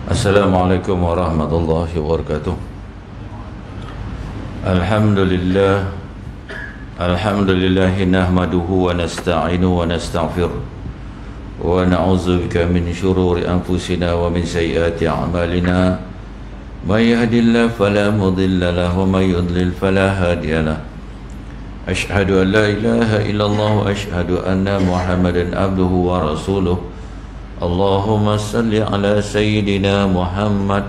Assalamualaikum warahmatullahi wabarakatuh. Alhamdulillah. Alhamdulillah nahmaduhu wa nasta'inu wa nastaghfir wa na'udzu bika min syururi anfusina wa min sayyiati a'malina. May yahdihillahu fala mudilla lahu wa may yudlil fala hadiya lahu. Asyhadu an la ilaha illallah wa asyhadu anna Muhammadan abduhu wa rasuluh. Allahumma salli ala Sayyidina Muhammad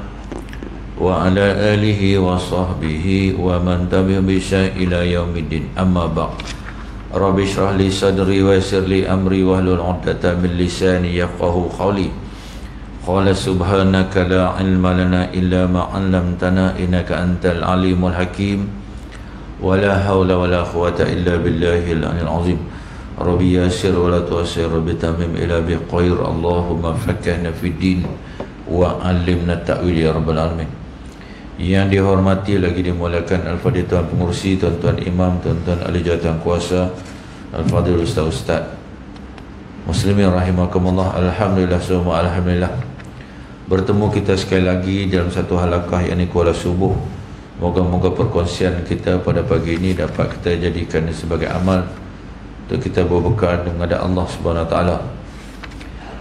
wa ala alihi wa sahbihi wa man tabi'ahum bi ihsan ila yaumiddin. Amma ba'd. Rabbi shrah li sadri wa yassir li amri wahlul 'uqdatam min lisani yafqahu qawli. Qala subhanaka la ilma lana illa ma 'allamtana innaka antal alimul hakim. Wa la haula wa la quwwata illa billahil 'aliyyil 'azim. Rabbi yassir wa la tu'assir, Rabbi tamim ila bi khair. Allahumma faqqihna fid din wa 'allimna ta'wil ya rabbal alamin. Yang dihormati lagi dimuliakan Al-Fadhil Tuan Pengurusi, tuan-tuan imam, tuan-tuan ahli jawatan kuasa, Al-Fadhil Ustaz-Ustaz muslimin rahimakumullah. Alhamdulillah semua alhamdulillah. Bertemu kita sekali lagi dalam satu halaqah, yakni Kuala Subuh. Moga-moga perkongsian kita pada pagi ini dapat kita jadikan sebagai amal untuk kita berbekal menghadap Allah Subhanahu Wa Taala.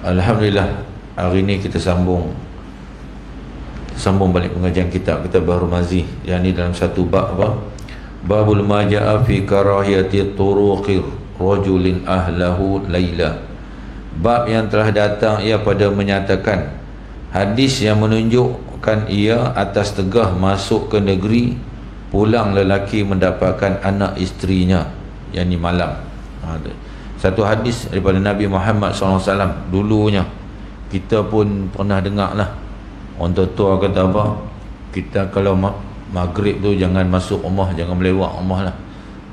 Alhamdulillah, hari ini kita sambung balik pengajian kita baru mazi, yakni dalam satu bab apa? Babul majaa fi karahiyati turuqi rajulin ahlahu laila. Bab yang telah datang ia pada menyatakan hadis yang menunjukkan ia atas tegah masuk ke negeri pulang lelaki mendapatkan anak isterinya, yakni malam. Satu hadis daripada Nabi Muhammad SAW dulunya. Kita pun pernah dengar lah, orang tua kata apa, kita kalau maghrib tu jangan masuk rumah, jangan melewat rumah lah,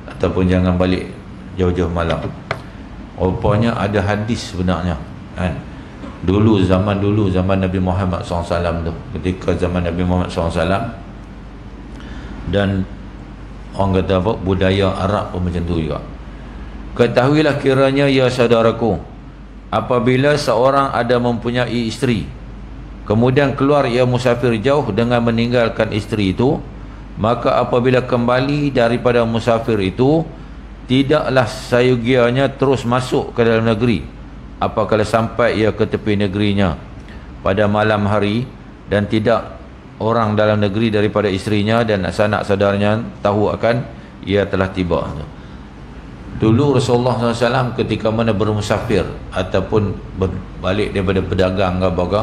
ataupun jangan balik jauh-jauh malam. Rupanya ada hadis sebenarnya kan? Zaman Nabi Muhammad SAW tu, ketika zaman Nabi Muhammad SAW, dan orang kata apa, budaya Arab pun macam tu juga. Ketahuilah kiranya ya saudaraku, apabila seorang ada mempunyai isteri, kemudian keluar ia musafir jauh dengan meninggalkan isteri itu, maka apabila kembali daripada musafir itu, tidaklah sayogianya terus masuk ke dalam negeri apabila sampai ia ke tepi negerinya pada malam hari, dan tidak orang dalam negeri daripada isterinya dan sanak saudaranya tahu akan ia telah tiba. Dulu Rasulullah SAW ketika mana bermusafir ataupun balik daripada berdagang ke apa,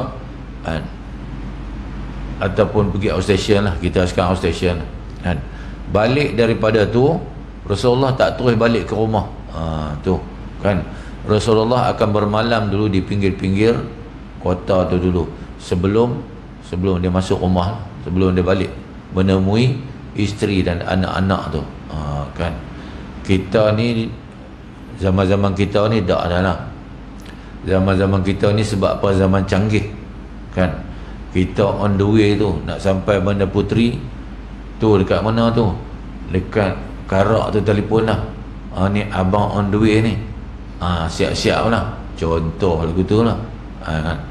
ataupun pergi outstation lah, kita sekarang outstation kan, balik daripada tu Rasulullah tak terus balik ke rumah. Tu kan, Rasulullah akan bermalam dulu di pinggir-pinggir kota tu dulu, sebelum dia masuk rumah, sebelum dia balik menemui isteri dan anak-anak tu. Kan, kita ni zaman-zaman kita ni tak ada lah. Zaman-zaman kita ni sebab apa, zaman canggih kan, kita on the way tu nak sampai Bandar Puteri tu, dekat mana tu, dekat Karak tu, telefon lah, ni abang on the way ni, siap-siap lah, contoh lagu tu lah. Kan,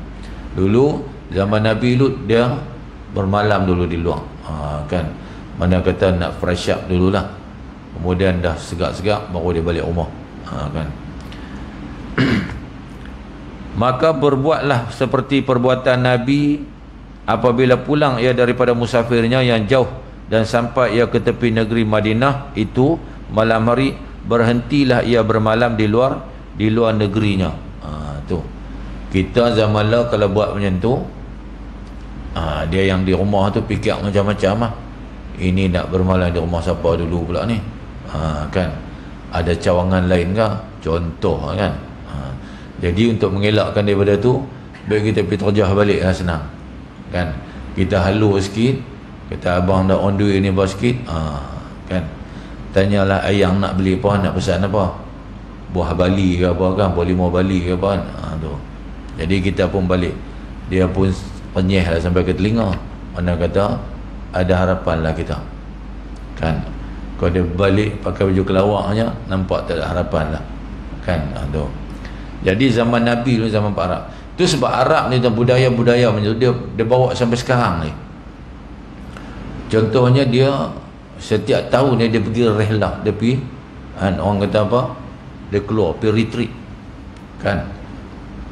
dulu zaman Nabi Lut dia bermalam dulu di luar, kan, mana kata nak fresh up dululah, kemudian dah segak-segak baru dia balik rumah. Kan. Maka berbuatlah seperti perbuatan Nabi apabila pulang ia daripada musafirnya yang jauh dan sampai ia ke tepi negeri Madinah itu malam hari, berhentilah ia bermalam di luar negerinya. Tu kita zaman lah kalau buat macam tu, dia yang di rumah tu fikir macam-macam lah. Ini nak bermalam di rumah siapa dulu pula ni? Kan, ada cawangan lain ke, contoh kan. Jadi untuk mengelakkan daripada tu, baik kita pergi terjah balik lah, senang kan. Kita halu sikit, kata abang dah on the way ni bawah sikit, kan, tanyalah ayang nak beli apa, nak pesan apa, buah bali ke apa kan, buah limau bali ke apa kan. Tu jadi kita pun balik, dia pun penyeh lah sampai ke telinga, mana kata ada harapan lah kita kan. Kalau dia balik pakai baju kelawaknya, nampak tak ada harapan lah kan. Tu jadi zaman Nabi dulu, zaman Pak Arab, Tu sebab Arab ni, budaya-budaya macam tu, dia bawa sampai sekarang ni. Contohnya dia setiap tahun dia pergi rehlah, dia pergi orang kata apa, dia keluar pergi retreat kan.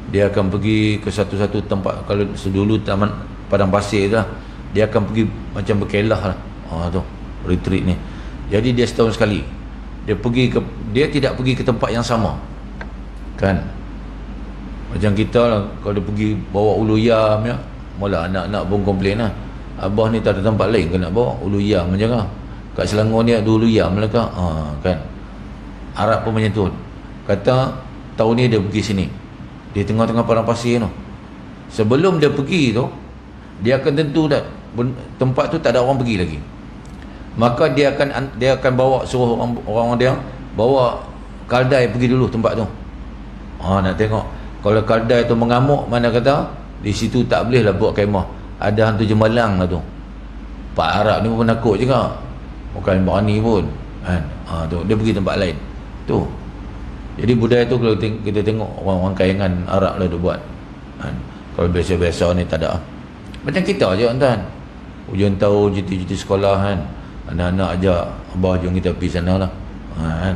Dia akan pergi ke satu-satu tempat. Kalau sedulu taman padang pasir tu lah, dia akan pergi macam berkelah lah. Tu retreat ni. Jadi dia setahun sekali dia pergi ke, dia tidak pergi ke tempat yang sama kan. Macam kita lah, kalau dia pergi bawa uluyam ya, mula anak-anak pun komplain lah, abah ni tak ada tempat lain ke nak bawa uluyam macam lah. Kat Selangor ni ada uluyam lah kan. Arab pun macam tu. Kata tahun ni dia pergi sini, di tengah-tengah padang pasir tu. Sebelum dia pergi tu, dia akan tentu dah tempat tu tak ada orang pergi lagi. Maka dia akan bawa, suruh orang dia bawa kaldai pergi dulu tempat tu. Nak tengok kalau kaldai tu mengamuk, mana kata di situ tak boleh lah buat kemah, ada hantu jemalang lah tu. Pak Arab ni pun takut juga, bukan berani pun kan. Tu dia pergi tempat lain tu. Jadi budaya tu kalau kita tengok orang-orang kayangan Arab lah dia buat kan. Kalau biasa-biasa ni tak ada. Macam kita je tuan, ujian tahun, cuti sekolah kan, anak-anak ajak, abah jom kita pergi sana lah kan.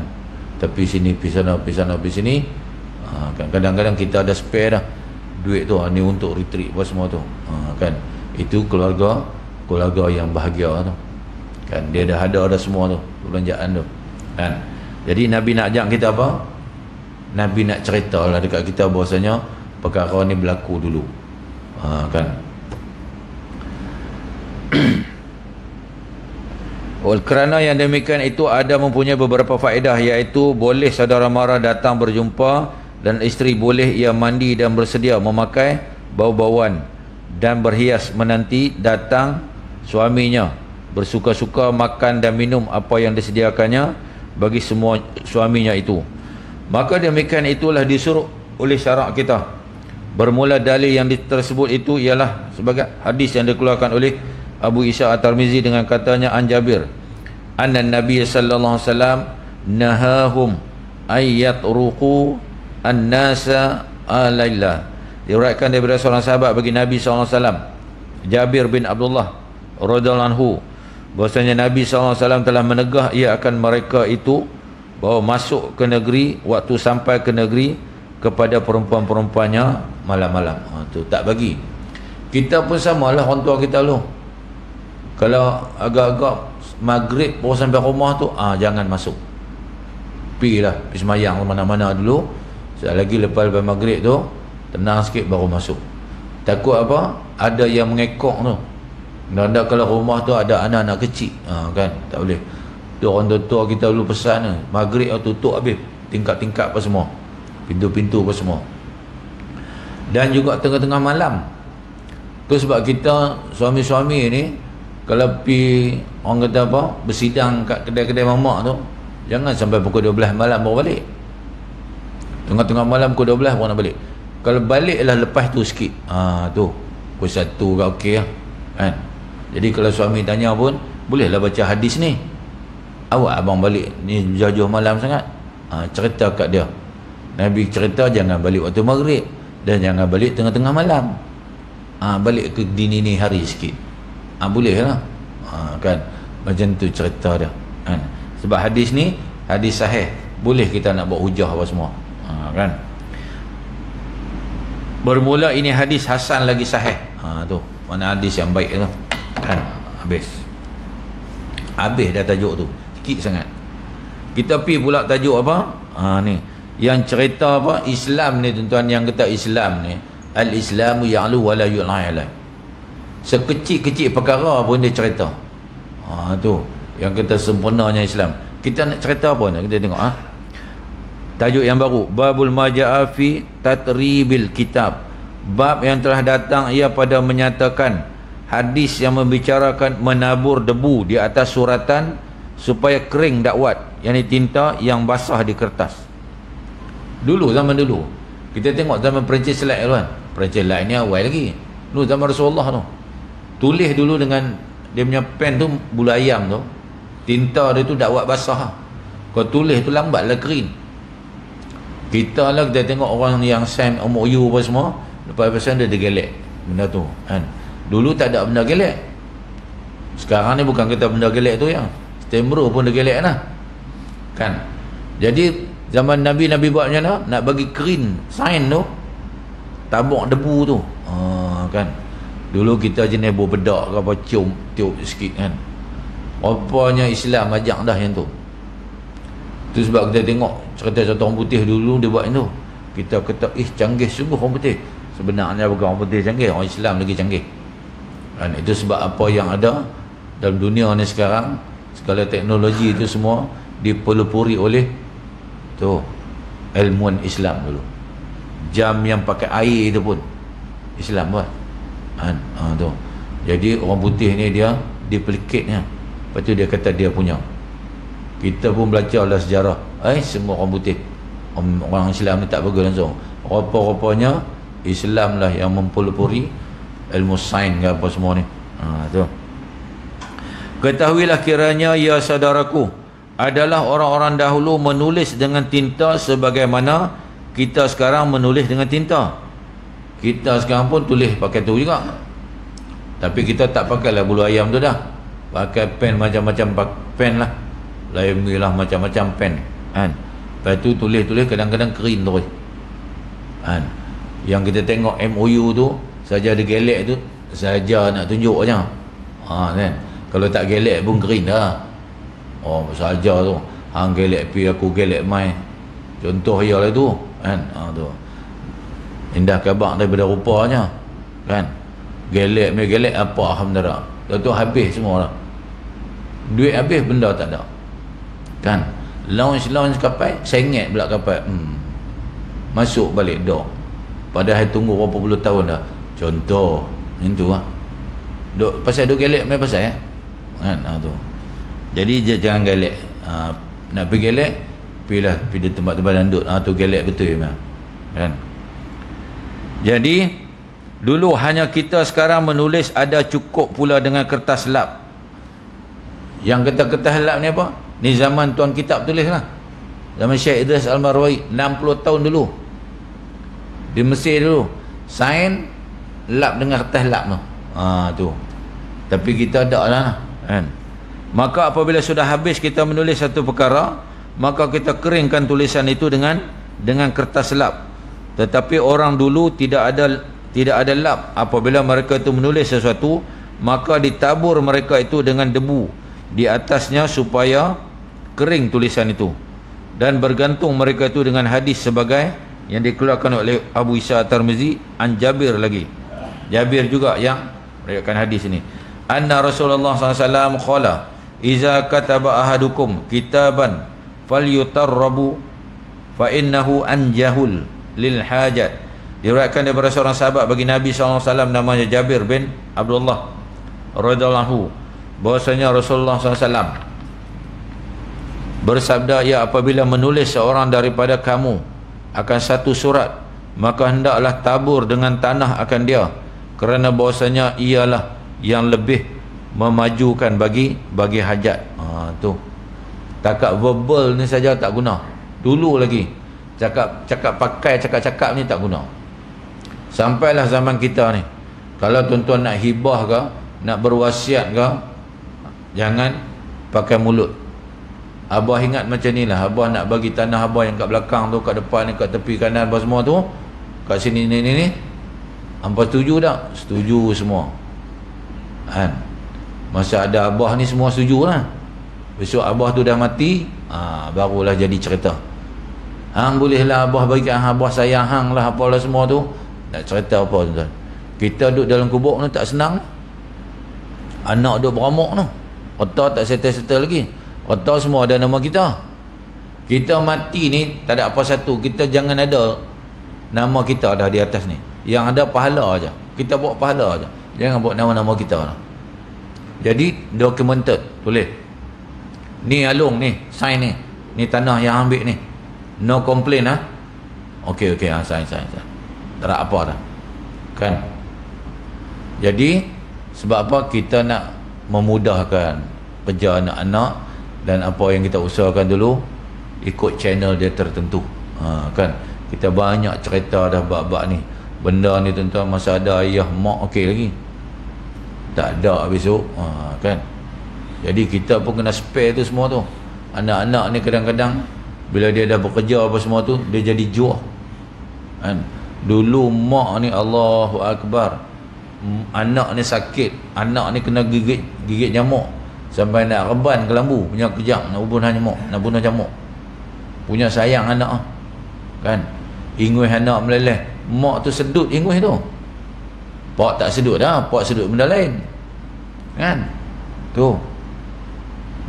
Tapi sini pergi sana, pergi sana, pergi sini. Kadang-kadang kita ada spare dah duit tu, ni untuk retreat apa semua tu kan. Itu keluarga yang bahagia tu kan. Dia dah ada semua tu belanjaan tu kan. Jadi Nabi nak ajak kita apa? Nabi nak cerita lah dekat kita bahasanya perkara ni berlaku dulu kan. Kerana yang demikian itu ada mempunyai beberapa faedah, iaitu boleh saudara mara datang berjumpa, dan isteri boleh ia mandi dan bersedia memakai bau-bauan dan berhias menanti datang suaminya, bersuka-suka makan dan minum apa yang disediakannya bagi semua suaminya itu. Maka demikian itulah disuruh oleh syarak kita. Bermula dalil yang tersebut itu ialah sebagai hadis yang dikeluarkan oleh Abu Isa At-Tirmizi dengan katanya an Jabir anna Nabi sallallahu alaihi wasallam nahahum ayat ruqu an-nasa alayla. Diriwayatkan daripada seorang sahabat bagi Nabi sallallahu alaihi wasallam, Jabir bin Abdullah radhiyallahu anhu, bahwasanya Nabi sallallahu alaihi wasallam telah menegah ia akan mereka itu bahawa masuk ke negeri waktu sampai ke negeri kepada perempuan-perempuannya malam-malam. Tu tak bagi. Kita pun samalah orang tua kita dulu. Kalau agak-agak maghrib baru sampai rumah tu, jangan masuk. Pergilah, pergi semayang mana-mana dulu. Sekejap lagi lepas maghrib tu, tenang sikit baru masuk. Takut apa? Ada yang mengekok tu. Dan kalau rumah tu ada anak-anak kecil, kan? Tak boleh. Tu orang tua kita dulu pesan, maghrib tutup habis. Tingkap-tingkap apa semua. Pintu-pintu apa semua. Dan juga tengah-tengah malam. Tu sebab kita suami-suami ni, kalau pergi orang kata apa, bersidang kat kedai-kedai mamak tu, jangan sampai pukul 12 malam baru balik. Tengah-tengah malam pukul 12 baru nak balik. Kalau baliklah lepas tu sikit, tu pukul 1 kat okey lah kan. Jadi kalau suami tanya pun, bolehlah baca hadis ni, awak abang balik ni jauh-jauh malam sangat, cerita kat dia. Nabi cerita jangan balik waktu maghrib, dan jangan balik tengah-tengah malam, balik ke dini hari sikit, boleh lah kan. Macam tu cerita dia kan. Sebab hadis ni hadis sahih, boleh kita nak buat hujah apa semua kan. Bermula ini hadis hasan lagi sahih, tu mana hadis yang baik tu kan. Habis dah tajuk tu, sikit sangat. Kita pergi pula tajuk apa, ni yang cerita apa, Islam ni tuan-tuan, yang kata Islam ni, al-Islamu ya'lu wa la yu'la. Sekecil-kecil perkara pun dia cerita. Tu yang kata sempurnanya Islam. Kita nak cerita apa nak kita tengok. Tajuk yang baru, babul maja'a fi tatribil kitab. Bab yang telah datang ia pada menyatakan hadis yang membicarakan menabur debu di atas suratan supaya kering dakwat, yakni tinta yang basah di kertas. Dulu, zaman dulu kita tengok zaman Perancis Silat tu kan. Perancis Silat ni awal lagi, dulu zaman Rasulullah tu, tulis dulu dengan dia punya pen tu, bulu ayam tu, tinta dia tu dakwat basah. Kau tulis tu lambatlah kering. Kita lah kita tengok orang yang sign MOU apa semua, Lepas dia gelek benda tu kan. Dulu tak ada benda gelek. Sekarang ni bukan kita benda gelek tu yang stemro pun dia gelek lah kan. Jadi zaman Nabi buat macam mana? Nak bagi clean sign tu, tabuk debu tu kan. Dulu kita jenis bedak ke apa, tiup sikit kan. Rupanya Islam ajak dah yang tu. Tu sebab kita tengok cerita orang putih dulu dia buat yang tu, kita kata canggih sungguh orang putih. Sebenarnya bukan orang putih canggih, orang Islam lagi canggih kan. Itu sebab apa yang ada dalam dunia ni sekarang, segala teknologi itu semua dipelopori oleh tu ilmuwan Islam dulu. Jam yang pakai air itu pun Islam buat kan. Tu jadi orang putih ni dia duplicate-nya, lepas tu dia kata dia punya. Kita pun belajar lah sejarah, semua orang putih, orang Islam ni tak bagus langsung. Rupa-rupanya Islam lah yang mempelopori ilmu sains ke apa semua ni. Tu. Ketahuilah kiranya ya saudaraku, adalah orang-orang dahulu menulis dengan tinta sebagaimana kita sekarang menulis dengan tinta. Kita sekarang pun tulis pakai tu juga, tapi kita tak pakailah bulu ayam tu dah, pakai pen macam-macam pen lah, lain lah macam-macam pen kan. Lepas tu tulis-tulis kadang-kadang kering terus kan. Yang kita tengok MOU tu saja ada gelek tu, saja nak tunjuk aja kan. Kalau tak gelek pun kering dah. Saja tu hang gelek pi aku gelek mai, contoh ialah tu kan. Tu indah kabak daripada rupanya kan. Gelek apa alhamdulillah, tu habis semua lah. Duit habis, benda tak ada kan. Launch kapal sengit pula kapal, masuk balik dok, padahal tunggu berapa puluh tahun dah. Contoh itu lah duk, pasal duk gelek main pasal kan. Tu jadi jangan gelek. Nak pergi gelek, pergi di tempat-tempat dandut. Tu gelek betul memang kan. Jadi dulu hanya kita, sekarang menulis ada cukup pula dengan kertas lap. Yang kertas lap ni apa? Ni zaman tuan kitab tulis lah, zaman Syekh Idris Al-Marwazi 60 tahun dulu di Mesir dulu, sain lap dengan kertas lap tu. Tu tapi kita ada lah kan. Maka apabila sudah habis kita menulis satu perkara, maka kita keringkan tulisan itu dengan kertas lap. Tetapi orang dulu tidak ada lap. Apabila mereka itu menulis sesuatu, maka ditabur mereka itu dengan debu di atasnya supaya kering tulisan itu, dan bergantung mereka itu dengan hadis sebagai yang dikeluarkan oleh Abu Isa At-Tirmizi an Jabir lagi. Jabir juga yang meriwayatkan hadis ini. Anna Rasulullah SAW qala iza kataba ahadukum kitaban falyutarrabu fa innahu anjahul lil hajat. Diriwayatkan daripada seorang sahabat bagi Nabi SAW namanya Jabir bin Abdullah radhiyallahu anhu, bahwasanya Rasulullah SAW bersabda, ya apabila menulis seorang daripada kamu akan satu surat, maka hendaklah tabur dengan tanah akan dia, kerana bahwasanya ialah yang lebih memajukan bagi hajat. Tu takat verbal ni saja tak guna. Dulu lagi cakap pakai cakap ni tak guna. Sampailah zaman kita ni, kalau tuan-tuan nak hibah ke, nak berwasiat ke, jangan pakai mulut. Abah ingat macam ni lah, abah nak bagi tanah abah yang kat belakang tu, kat depan ni, kat tepi kanan apa semua tu, kat sini ni hampa setuju tak? Setuju semua kan. Masa ada abah ni semua setuju lah. Besok abah tu dah mati, barulah jadi cerita. Hang bolehlah abah bagi hang, abah sayang hang lah apalah semua tu. Nak cerita apa tuan? Kita duduk dalam kubur ni tak senang. Anak duduk beramuk tu, otak tak settle-settle lagi, otak semua ada nama kita. Kita mati ni tak ada apa satu, kita jangan ada nama kita dah di atas ni. Yang ada pahala aja. Kita buat pahala aja, jangan buat nama-nama kita lah. Jadi documented, tulis ni alung ni, sign ni tanah yang ambil ni, no complain okey sign tak ada apa dah kan. Jadi sebab apa? Kita nak memudahkan kerja anak-anak, dan apa yang kita usahakan dulu ikut channel dia tertentu kan. Kita banyak cerita dah bab-bab ni. Benda ni tuan-tuan, masa ada ayah mak okey lagi, tak ada besok, kan. Jadi kita pun kena spare tu semua tu. Anak-anak ni kadang-kadang bila dia dah bekerja apa semua tu, dia jadi juah, kan. Dulu mak ni Allahu Akbar, anak ni sakit, anak ni kena gigit nyamuk sampai nak reban ke lambu punya kejang, nak bunuh nyamuk, nak bunuh nyamuk, punya sayang anak, kan. Inguih anak meleleh, mak tu sedut inguih tu. Pak tak sedut dah, pak sedut benda lain, kan. Tu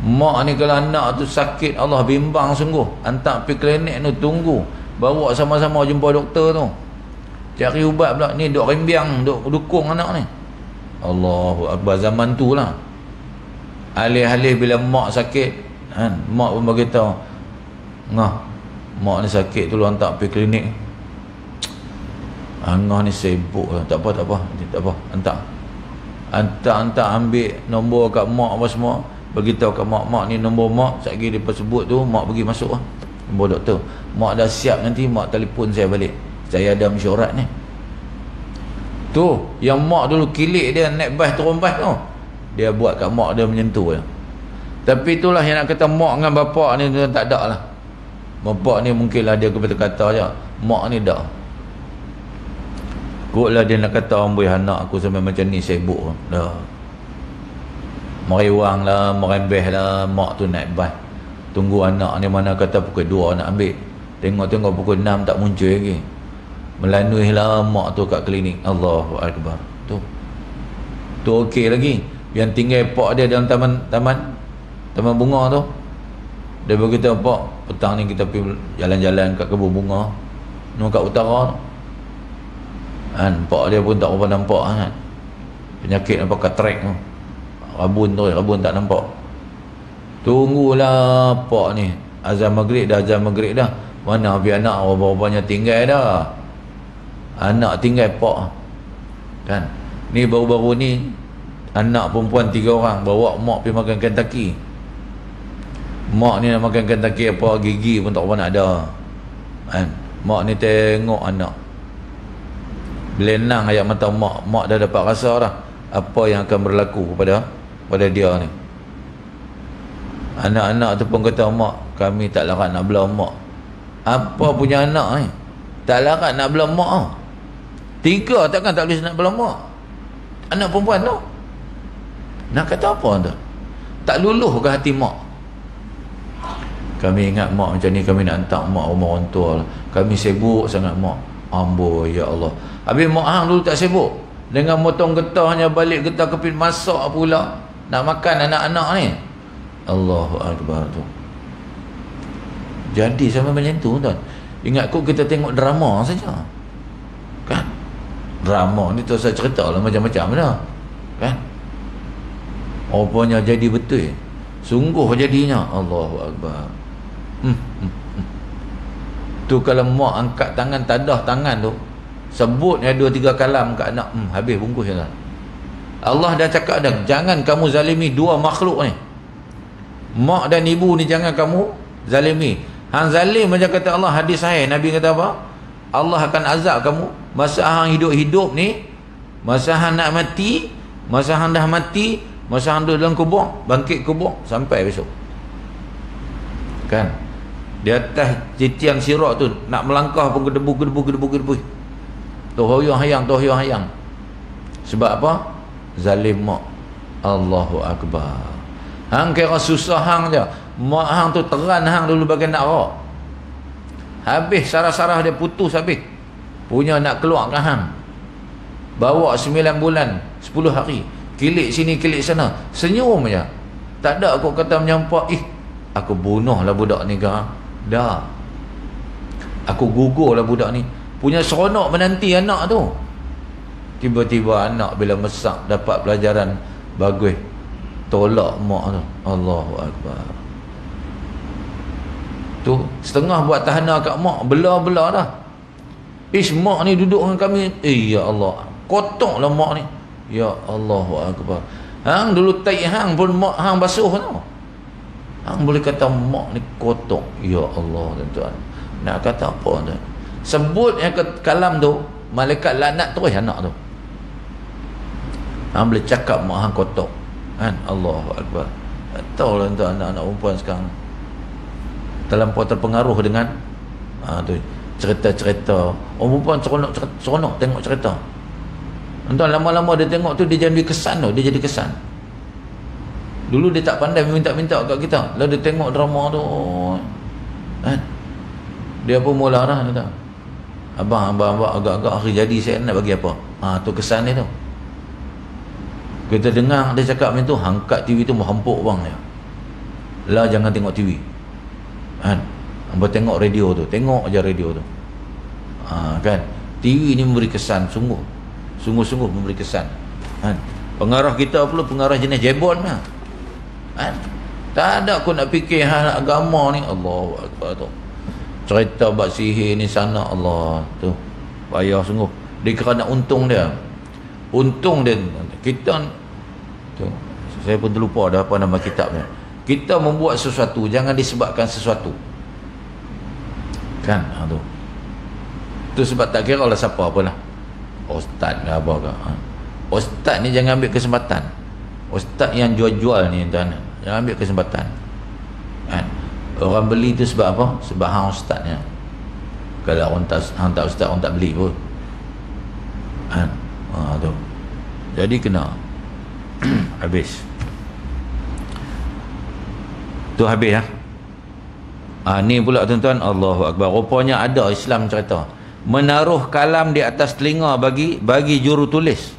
mak ni kalau anak tu sakit, Allah bimbang sungguh, hantar pergi klinik tu, tunggu, bawa sama-sama jumpa doktor tu, cari ubat pula. Ni duk rimbiang, duk dukung anak ni. Allahu Akbar. Zaman tu lah, alih-alih bila mak sakit, kan, mak pun beritahu, ngah, mak ni sakit tu lu hantar pergi klinik. Angah ni sibuk lah. Tak apa, hantar ambil nombor kat mak apa semua, beritahu kat mak ni nombor mak, sekali dia sebut tu, mak pergi masuk lah nombor doktor. Mak dah siap, nanti mak telefon saya balik, saya ada mesyuarat ni. Tu yang mak dulu kilik dia naik bas turun bas tu, dia buat kat mak dia menyentuh je. Tapi itulah yang nak kata mak dengan bapak ni tak ada lah. Bapak ni mungkinlah dia kata je, mak ni dah kotlah dia nak kata, amboi anak aku sampai macam ni sibuk dah, meriwang lah, merembeh lah. Mak tu naik bas, tunggu anak ni mana kata pukul 2 nak ambil, tengok pukul 6 tak muncul lagi, melanui lah mak tu kat klinik. Allahu Akbar. Tu okey lagi. Yang tinggal pak dia dalam taman bunga tu, dia berkata, pak, petang ni kita pergi jalan-jalan kat kebun bunga nu kat utara tu, kan. Pak dia pun tak berapa nampak, kan, penyakit apa, katarak tu, rabun tak nampak. Tunggulah pak ni azan maghrib dah, mana habis anak berapa-berapanya tinggal dah, anak tinggal pak, kan. Ni baru-baru ni anak perempuan 3 orang bawa mak pergi makan Kentucky. Mak ni nak makan Kentucky apa, gigi pun tak pernah ada, kan. Mak ni tengok anak, belenang ayat mata mak dah dapat rasa dah apa yang akan berlaku pada dia ni. Anak-anak tu pun kata, mak, kami tak larat nak belah mak. Apa punya anak ni tak larat nak belah mak? 3 takkan tak boleh nak belah mak? Anak perempuan tu nak kata apa tu? Tak luluh ke hati mak? Kami ingat mak macam ni, kami nak hantar mak rumah orang tua lah. Kami sibuk sangat mak. Amboi ya Allah. Habis mak hang dulu tak sibuk dengan motong getahnya, balik getah kepit, masak pula nak makan anak-anak ni. Allahu Akbar tu. Jadi sampai macam tu tuan. Ingat kok kita tengok drama saja, kan. Drama ni tu saya cerita lah macam-macam dah, kan. Rupanya jadi betul, sungguh jadinya. Allahu Akbar. Tu kalau mak angkat tangan, tadah tangan tu, sebut 2-3 kalam kat anak, habis bungkus je lah. Allah dah cakap dah, jangan kamu zalimi 2 makhluk ni, mak dan ibu ni, jangan kamu zalimi. Hang zalim macam kata Allah, hadis sahih Nabi kata apa? Allah akan azab kamu masa hang hidup-hidup ni, masa hang nak mati, masa hang dah mati, masa hang dalam kubur, bangkit kubur, sampai besok, kan. Di atas tiang sirat tu nak melangkah pun gedebu. Tohoyong hayang. Sebab apa? Zalim mak. Allahu Akbar. Hang kira susah hang je, mak hang tu teran hang dulu bagai nak rak, habis sarah-sarah dia putus habis, punya nak keluar ke hang, bawa 9 bulan 10 hari, kilik sini kilik sana, senyum je, tak ada aku kata menyampak, aku bunuh lah budak ni kan. Dah, aku gugur lah budak ni. Punya seronok menanti anak tu. Tiba-tiba anak bila mesak dapat pelajaran bagus, tolak mak tu. Allahu Akbar. Tu setengah buat tahanan kat mak, belah-belah dah. Mak ni duduk dengan kami. Ya Allah, kotor lah mak ni. Ya Allahu Akbar. Hang dulu tai hang pun mak hang basuh tau. Hang boleh kata mak ni kotor. Ya Allah tuan-tuan, nak kata apa tuan? Sebut yang ke kalam tu, malaikat laknat terus anak tu. Hang boleh cakap mak hang kotor kan. Allahu Akbar. Tahu lah untuk anak-anak perempuan sekarang terlampau terpengaruh dengan tu cerita-cerita orang perempuan, seronok tengok cerita. Entah lama-lama dia tengok tu, dia jadi kesan tu, dia jadi kesan. Dulu dia tak pandai minta-minta kat kita, lalu dia tengok drama tu kan, dia pun mula dah kata, abang agak-agak hari jadi saya nak bagi apa. Tu kesan dia tu. Kita dengar dia cakap macam tu, angkat TV tu menghempuk bang dia. Lah jangan tengok TV. Kan? Hamba tengok radio tu, tengok aja radio tu. Kan? TV ni memberi kesan sungguh-sungguh memberi kesan. Kan? Pengarah kita pula pengarah jenis jebon lah. Kan? Tak ada aku nak fikir hal agama ni. Allahu Akbar tu. Cerita bab sihir ni sana, Allah tu. Payah sungguh. Dia kerana untung dia. Untung dia kita tu, saya pun terlupa dah apa nama kitabnya. Kita membuat sesuatu jangan disebabkan sesuatu. Kan? Tu. Tu sebab tak kira lah siapa apalah. Ustaz ke apa ke. Ustaz ni jangan ambil kesempatan. Ustaz yang jual-jual ni tuan, jangan ambil kesempatan. Kan? Orang beli tu sebab apa? Sebab hang ustaznya. Kalau orang tak ustaz, orang tak beli pun. Kan? Tu. Jadi kena habis. Tu habis lah. Ni pula tuan-tuan, Allahu Akbar. Rupanya ada Islam cerita menaruh kalam di atas telinga bagi juru tulis.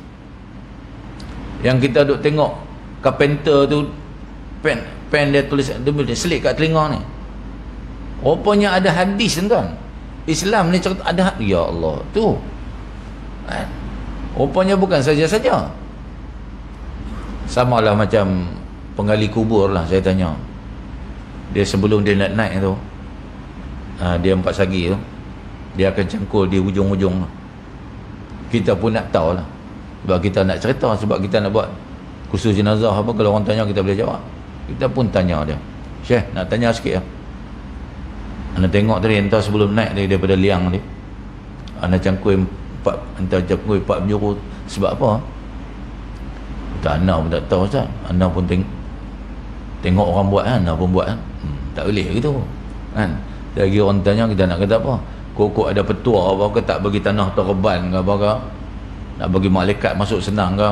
Yang kita duk tengok carpenter tu pen dia tulis, dia selit kat telinga ni. Rupanya ada hadis tuan-tuan. Islam ni cerita ada, ya Allah tu. Rupanya bukan saja-saja. Samalah macam penggali kubur lah, saya tanya. Dia sebelum dia nak naik tu, dia 4 sagi tu, dia akan cangkul di hujung-hujung tu. Kita pun nak tahu lah, sebab kita nak cerita, sebab kita nak buat kursus jenazah apa, kalau orang tanya kita boleh jawab. Kita pun tanya dia, Syekh nak tanya sikit lah. Anda tengok tadi, entah sebelum naik dia daripada liang dia, anda cangkul 4 penjuru, sebab apa? Tak, anda pun tak tahu Ustaz. Anda pun tengok orang buat kan, anda pun buat kan. Tak boleh gitu kan. Lagi orang tanya, kita nak kata apa? Kok ada petua apa ke, tak bagi tanah terban ke apa ke, nak bagi malaikat masuk senang ke,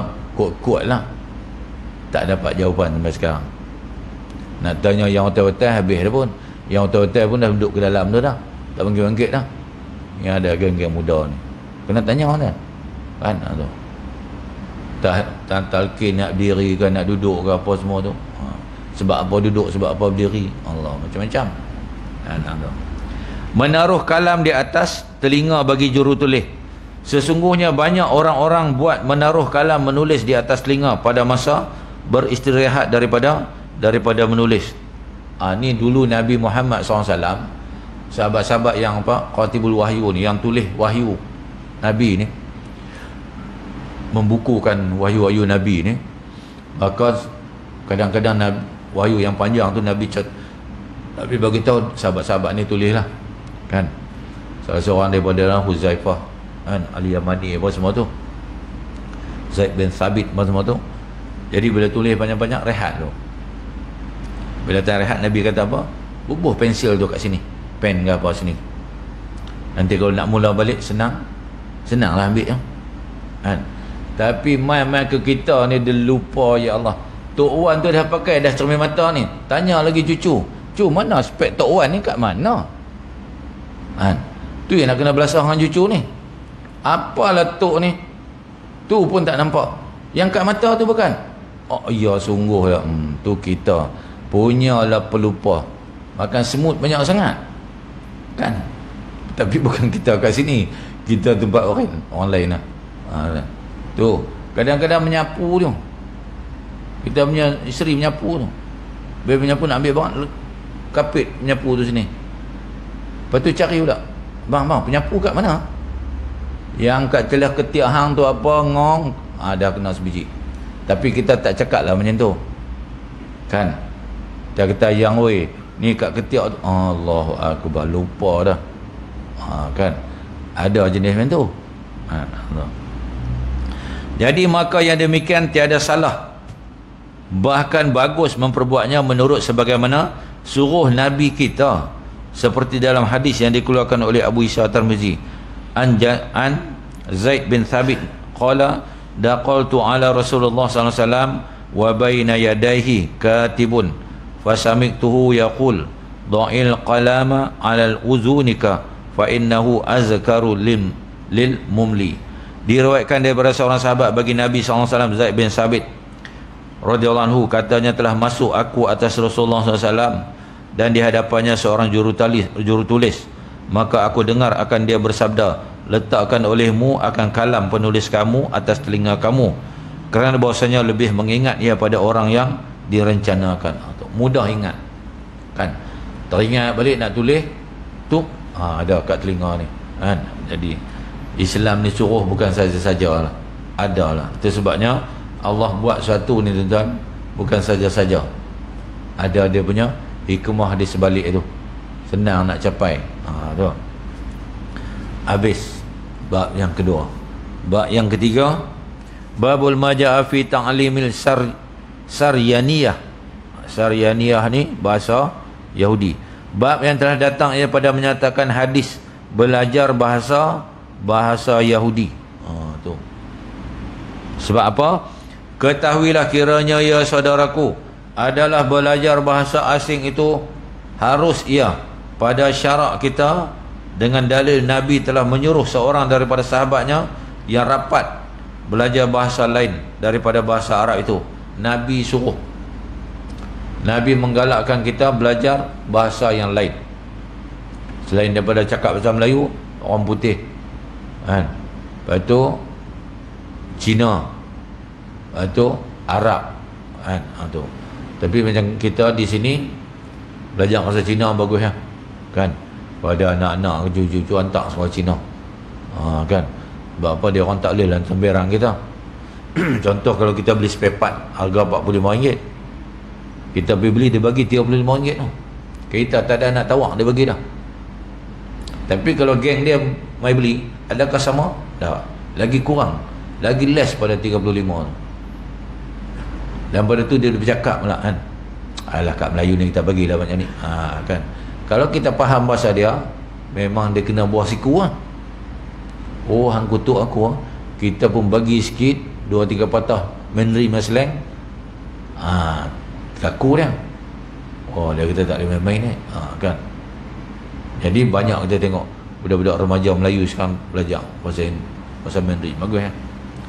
kuat lah. Tak dapat jawapan sampai sekarang. Nak tanya yang hotel-hotel habis dah pun. Yang hotel-hotel pun dah duduk ke dalam tu dah, tak bangkit-bangkit dah. Yang ada geng-geng muda ni kena tanya dia kan. Tu tak talqin nak berdiri ke, nak duduk ke apa semua tu. Sebab apa duduk, sebab apa berdiri, Allah, macam-macam. Menaruh kalam di atas telinga bagi juru tulis. Sesungguhnya banyak orang-orang buat menaruh kalam menulis di atas telinga pada masa beristirahat daripada menulis. Ni dulu Nabi Muhammad SAW, sahabat-sahabat yang Qatibul Wahyu ni, yang tulis wahyu Nabi ni, membukukan wahyu-wahyu Nabi ni, maka kadang-kadang wahyu yang panjang tu Nabi bagi tahu sahabat-sahabat ni tulislah kan. Salah seorang daripada Huzaifah kan, Ali Yamani apa semua tu, Zaid bin Thabit apa semua tu. Jadi bila tulis banyak-banyak, rehat tu. Bila tak rehat, Nabi kata apa? Bubuh pensil tu kat sini, pen ke apa sini. Nanti kalau nak mula balik senanglah ambil kan. Tapi mai ke kita ni dia lupa, ya Allah. Tok Wan tu dah pakai dah cermin mata ni. Tanya lagi cucu, mana spek Tok Wan ni kat mana? Kan? Tu yang nak kena belasah dengan cucu ni. Apalah Tok ni? Tu pun tak nampak. Yang kat mata tu bukan? Oh ya, sungguh lah. Tu kita punyalah pelupa. Makan semut banyak sangat. Kan? Tapi bukan kita kat sini. Kita tempat orang lain lah. Tu kadang-kadang menyapu tu, kita punya isteri menyapu tu, bila menyapu nak ambil barang, kapit menyapu tu sini. Lepas tu cari pula, bang penyapu kat mana? Yang kat celah ketiak hang tu apa, ngong, dah kena sebiji. Tapi kita tak cakap lah macam tu kan. Dia kata yang weh ni kat ketiak tu, Allahu Akbar, lupa dah. Kan ada jenis macam tu. Jadi maka yang demikian tiada salah, bahkan bagus memperbuatnya menurut sebagaimana suruh Nabi kita, seperti dalam hadis yang dikeluarkan oleh Abu Isa Tirmizi an Zaid bin Thabit qala daqaltu ala Rasulullah sallallahu alaihi wasallam wa baina yadayhi katibun fasami'tuhu yaqul dha'il qalama 'ala al-uzunika fa innahu azkaru lil mumli. Diriwayatkan daripada seorang sahabat bagi Nabi sallallahu alaihi wasallam, Zaid bin Thabit radhiyallahu anhu, katanya telah masuk aku atas Rasulullah sallallahu alaihi wasallam dan di hadapannya seorang jurutulis, maka aku dengar akan dia bersabda, letakkan olehmu akan kalam penulis kamu atas telinga kamu, kerana bahasanya lebih mengingat ia pada orang yang direncanakan. Mudah ingat kan, teringat balik nak tulis tu ada kat telinga ni kan. Jadi Islam ni suruh bukan saja-saja lah, ada lah. Itu sebabnya Allah buat suatu ni tuan-tuan, bukan saja-saja, ada dia punya hikmah di sebalik itu. Senang nak capai. Tu habis bab yang kedua. Bab yang ketiga, babul maja'a fi ta'limil saryaniyah. Saryaniyah ni bahasa Yahudi. Bab yang telah datang ia pada menyatakan hadis belajar bahasa Yahudi. Tu. Sebab apa? Ketahuilah kiranya ya saudaraku, adalah belajar bahasa asing itu harus ia pada syarak kita, dengan dalil Nabi telah menyuruh seorang daripada sahabatnya yang rapat belajar bahasa lain daripada bahasa Arab itu. Nabi suruh, Nabi menggalakkan kita belajar bahasa yang lain selain daripada cakap bahasa Melayu, orang putih kan, lepas tu Cina, lepas tu Arab kan. Tu. Tapi macam kita di sini belajar bahasa Cina bagus ya kan, pada anak-anak cucu-cucu hantar semua Cina kan. Sebab apa? Dia orang tak boleh lah sembarang kita. Contoh kalau kita beli spare part harga RM45, kita beli dia bagi RM35 tu, kita tak ada nak tawak, dia bagi dah. Tapi kalau geng dia mai beli, adakah sama? Tak, lagi kurang, lagi less pada 35 tu. Dan pada tu dia bercakap pula kan, alah kat Melayu ni kita bagilah banyak ni kan. Kalau kita faham bahasa dia, memang dia kena buah siku lah. Oh, hang kutuk aku, kita pun bagi sikit 2-3 patah Mandarin slang, kaku dia. Oh, dia kita tak boleh main-main kan. Jadi banyak kita tengok budak-budak remaja Melayu sekarang belajar bahasa Mandarin, bagus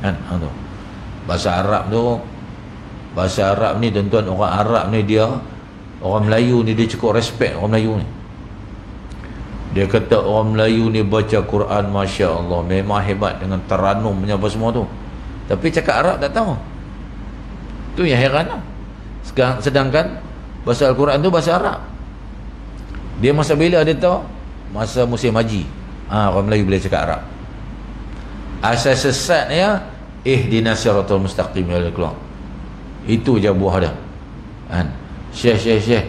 kan. Tu bahasa Arab ni tuan-tuan, orang Arab ni dia, orang Melayu ni dia cukup respect orang Melayu ni. Dia kata orang Melayu ni baca Quran Masya Allah, memang hebat dengan teranumnya apa semua tu. Tapi cakap Arab tak tahu. Tu yang heran lah. Sedangkan bahasa Al-Quran tu bahasa Arab. Dia masa bila dia tahu? Masa musim haji. Orang Melayu boleh cakap Arab. Asas sesatnya ihdinas siratal mustaqim ya keluar. Itu je buah dia kan. Syekh dia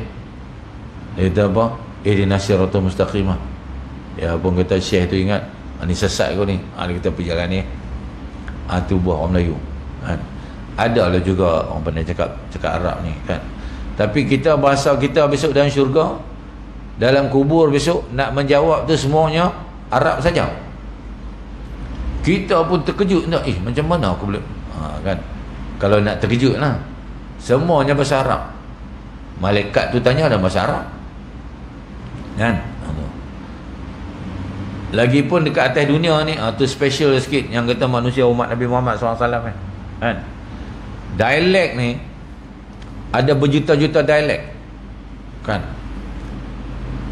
kata apa? Ihdinas siratal mustaqim. Ya pun kata syekh tu ingat, ni sesat kau ni, dia kata pergi jalan ni. Tu buah orang Melayu kan. Ada lah juga orang pandai cakap Arab ni kan. Tapi kita, bahasa kita besok dalam syurga, dalam kubur besok, nak menjawab tu semuanya Arab saja. Kita pun terkejut tak? Macam mana aku boleh kan. Kalau nak terkejut lah, semuanya bahasa Arab. Malaikat tu tanya dalam bahasa Arab kan. Lagipun dekat atas dunia ni tu special sikit, yang kata manusia umat Nabi Muhammad SAW kan. Dialek ni ada berjuta-juta dialek kan.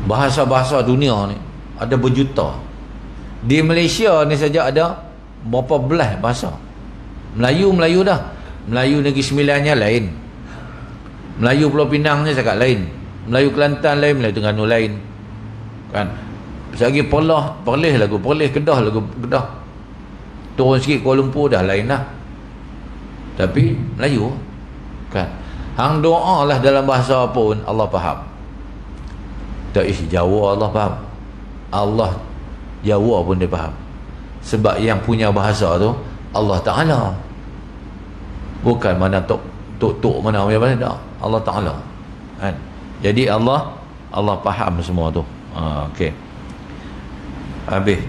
Bahasa-bahasa dunia ni ada berjuta. Di Malaysia ni saja ada berapa belas bahasa. Melayu dah, Melayu Negeri Sembilannya lain, Melayu Pulau Pinang ni cakap lain, Melayu Kelantan lain, Melayu Terengganu lain kan. Lagi Perlis lagu Perlis, Kedah lagu Kedah, turun sikit Kuala Lumpur dah lain dah. Tapi Melayu kan. Hang doa lah dalam bahasa apa pun Allah faham. Tak Jawa Allah faham, Allah Jawa pun dia faham. Sebab yang punya bahasa tu Allah Ta'ala, bukan mana tok mana tak, Allah Ta'ala kan. Jadi Allah faham semua tu. Okey, habis.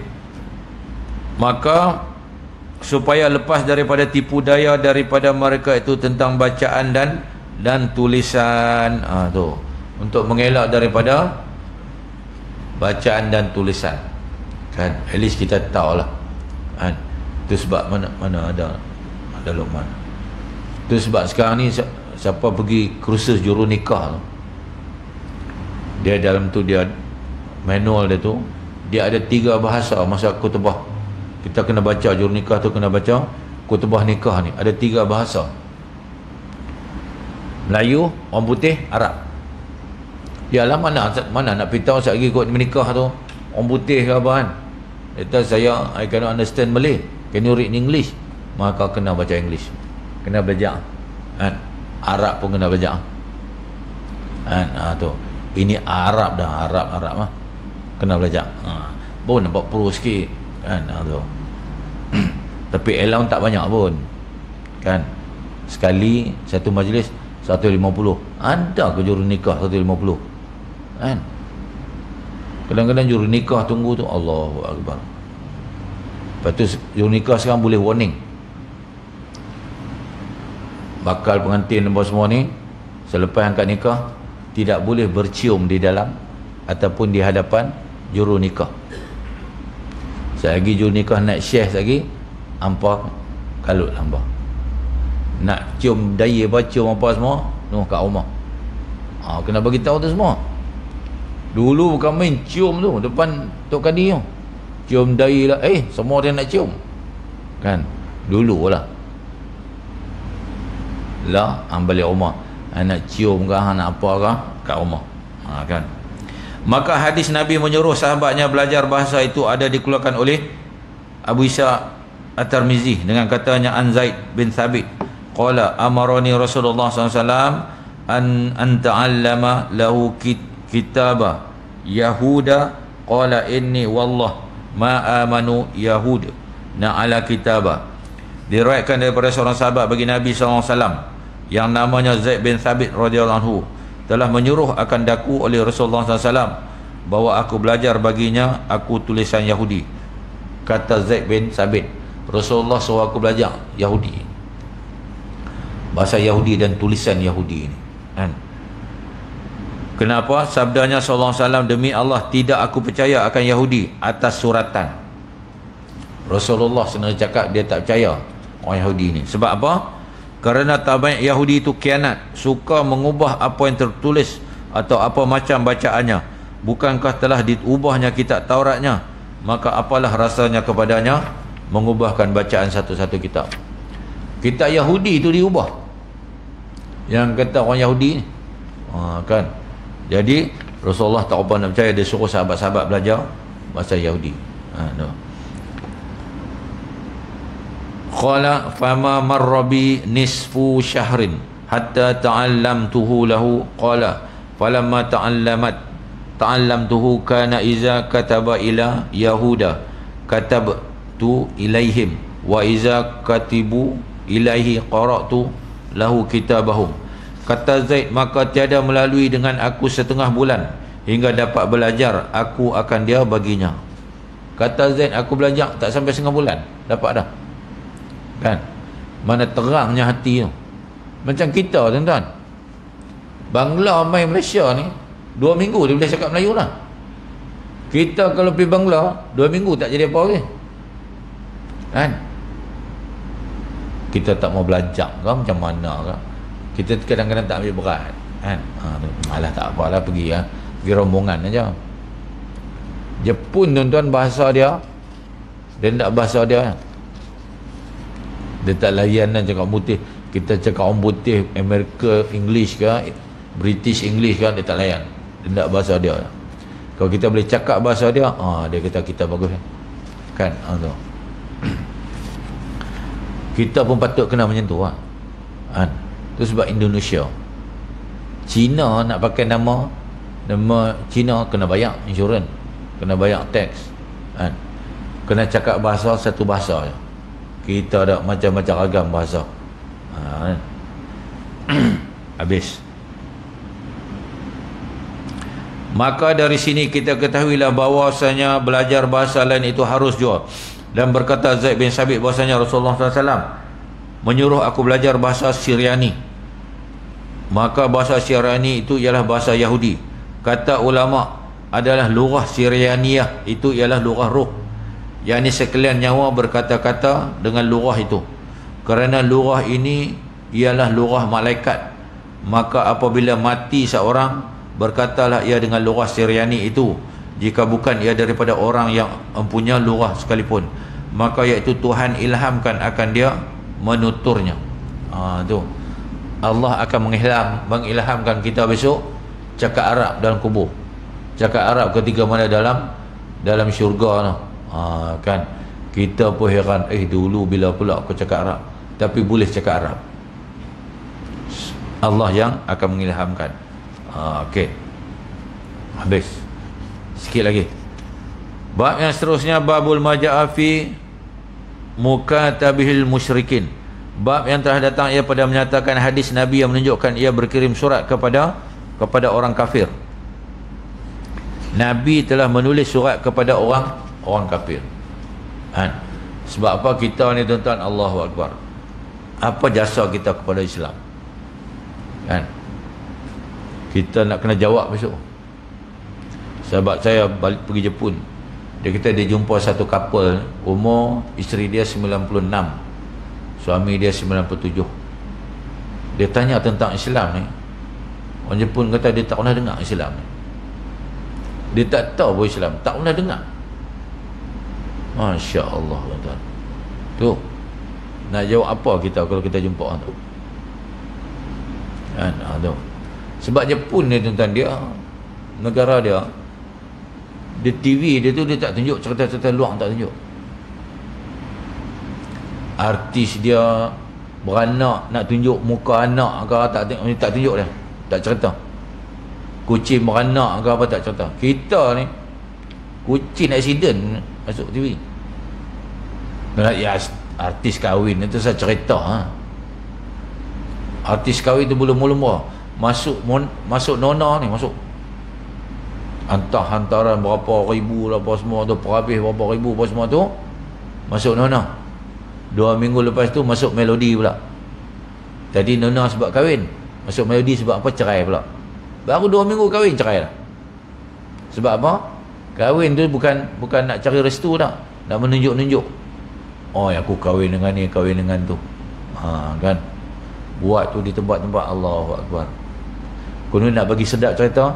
Maka supaya lepas daripada tipu daya daripada mereka itu tentang bacaan dan tulisan, tu untuk mengelak daripada bacaan dan tulisan kan, at least kita tahu lah kan. Itu sebab mana ada Luqman. Itu sebab sekarang ni siapa pergi kursus juru nikah tu, dia dalam tu dia manual dia tu, dia ada 3 bahasa masa khutbah. Kita kena baca juru nikah tu, kena baca khutbah nikah ni, ada 3 bahasa. Melayu, orang putih, Arab. Yalah, mana nak beritahu sekali lagi kot menikah tu orang putih ke apa kan. Kata saya, I cannot understand Malay, can you read in English? Maka kena baca English, kena belajar kan. Arab pun kena belajar kan. Tu ini Arab dah, Arab mah kena belajar. Pun nampak pro sikit kan. Tu tapi allowance tak banyak pun kan. Sekali satu majlis 150. Ada ke juru nikah 150 kan. Kadang-kadang juru nikah tunggu tu Allahu Akbar. Lepas tu juru nikah sekarang boleh warning, bakal pengantin dan semua ni selepas angkat nikah tidak boleh bercium di dalam ataupun di hadapan juru nikah. Selagi juru nikah nak share lagi, hampa kalut hampa. Nak cium daya apa, cium apa semua, noh kat rumah. Kena bagi tahu tu semua. Dulu bukan main cium tu depan Tok Kadi tu. Cium daya lah, semua dia nak cium kan. Dulu lah balik rumah, nak cium ke, nak apa ke kat rumah kan. Maka hadis Nabi menyuruh sahabatnya belajar bahasa itu ada dikeluarkan oleh Abu Isa At-Tirmizi dengan katanya an Zaid bin Thabit qala amarani Rasulullah SAW an ta'allama lahu kitaba Yahuda qala inni wallah ma amanu Yahud ala kitaba. Diriwayatkan daripada seorang sahabat bagi Nabi SAW yang namanya Zaid bin Thabit radhiyallahu anhu telah menyuruh akan daku oleh Rasulullah SAW bahawa aku belajar baginya aku tulisan Yahudi. Kata Zaid bin Thabit, Rasulullah suruh aku belajar Yahudi, bahasa Yahudi dan tulisan Yahudi ni kan. Kenapa? Sabdanya sallallahu alaihi wasallam, demi Allah tidak aku percaya akan Yahudi atas suratan. Rasulullah sebenarnya cakap dia tak percaya orang Yahudi ni. Sebab apa? Kerana tabiat Yahudi itu kianat, suka mengubah apa yang tertulis atau apa macam bacaannya. Bukankah telah diubahnya kitab Tauratnya? Maka apalah rasanya kepadanya mengubahkan bacaan satu-satu kitab. Kitab Yahudi itu diubah. Yang kata orang Yahudi ni kan. Jadi Rasulullah tak apa nak percaya, dia suruh sahabat-sahabat belajar bahasa Yahudi. Qala fama marra bi nisfu syahrin hatta ta'allamtuhu lahu qala falamma ta'allamtuhu kana iza kataba ila yahuda katabtu ilaihim wa iza katibu ilaihi qara'tu lahu kitabahum. Kata Zaid, maka tiada melalui dengan aku setengah bulan hingga dapat belajar aku akan dia baginya. Kata Zaid, aku belajar tak sampai setengah bulan dapat dah kan. Mana terangnya hati tu. Macam kita tuan-tuan, Bangla main Malaysia ni 2 minggu dia boleh cakap Melayu lah. Kita kalau pergi Bangla 2 minggu tak jadi apa lagi kan. Kita tak mau belajar ke macam mana ke, kita kadang-kadang tak ambil berat kan. Malah tak apalah pergi pergi rombongan aja. Jepun tuan-tuan bahasa dia tak bahasa dia tak layan dan cakap putih. Kita cakap orang putih Amerika English ke British English ke, dia tak layan, dia tak bahasa dia. Kalau kita boleh cakap bahasa dia, dia kata kita bagus kan. Tu kita pun patut kena macam tu kan. Tu sebab Indonesia, Cina nak pakai nama Cina kena bayar insurans, kena bayar tax kan. Kena cakap bahasa satu bahasa je. Kita ada macam-macam ragam bahasa. Kan? Habis. Maka dari sini kita ketahuilah bahawasanya belajar bahasa lain itu harus juga. Dan berkata Zaid bin Sabit bahasanya Rasulullah SAW menyuruh aku belajar bahasa Syriani. Maka bahasa Syriani itu ialah bahasa Yahudi. Kata ulama adalah lugah Syrianiyah, itu ialah lugah ruh. Yang sekalian nyawa berkata-kata dengan lugah itu. Kerana lugah ini ialah lugah malaikat. Maka apabila mati seorang, berkatalah ia dengan lugah Syriani itu, jika bukan ia daripada orang yang mempunyai lugah sekalipun, maka iaitu Tuhan ilhamkan akan dia menuturnya. Tu Allah akan mengilhamkan kita besok cakap Arab dalam kubur, cakap Arab ketika mana dalam syurga tu. Kan kita pun heran, dulu bila pula aku cakap Arab, tapi boleh cakap Arab. Allah yang akan mengilhamkan. Okey, habis. Sikit lagi. Bab yang seterusnya, babul maja'a fi mukatabihil musyrikin. Bab yang telah datang ia pada menyatakan hadis Nabi yang menunjukkan ia berkirim surat kepada orang kafir. Nabi telah menulis surat kepada orang kafir. Sebab apa kita ni tuan-tuan? Allahu Akbar. Apa jasa kita kepada Islam? Kan? Kita nak kena jawab besok. Sahabat saya balik pergi Jepun, dia kata dia jumpa satu couple, umur isteri dia 96, suami dia 97. Dia tanya tentang Islam ni. Orang Jepun kata dia tak pernah dengar Islam ni. Dia tak tahu pun Islam, tak pernah dengar. Masya Allah, tuan-tuan. Tu nak jawab apa kita kalau kita jumpa orang tu? Kan? Tu. Sebab Jepun ni tuan-tuan, dia negara dia TV dia tu dia tak tunjuk cerita-cerita luar, tak tunjuk. Artis dia beranak nak tunjuk muka anak ke tak tunjuk dah, tak cerita. Kucing beranak ke apa tak cerita. Kita ni kucing accident masuk TV. Ya, artis kahwin itu saya cerita. Artis kahwin tu belum masuk nona ni, masuk hantaran berapa ribu lah apa semua tu, perhabis berapa ribu apa semua tu, masuk nona. 2 minggu lepas tu masuk melodi pula. Tadi nona sebab kahwin, masuk melodi sebab apa? Cerai pula. Baru 2 minggu kahwin cerai lah. Sebab apa? Kahwin tu bukan nak cari restu dah, nak menunjuk-nunjuk. Aku kahwin dengan ni, kahwin dengan tu. Kan? Buat tu di tempat-tempat. Allahu Akbar. Kemudian nak bagi sedap cerita,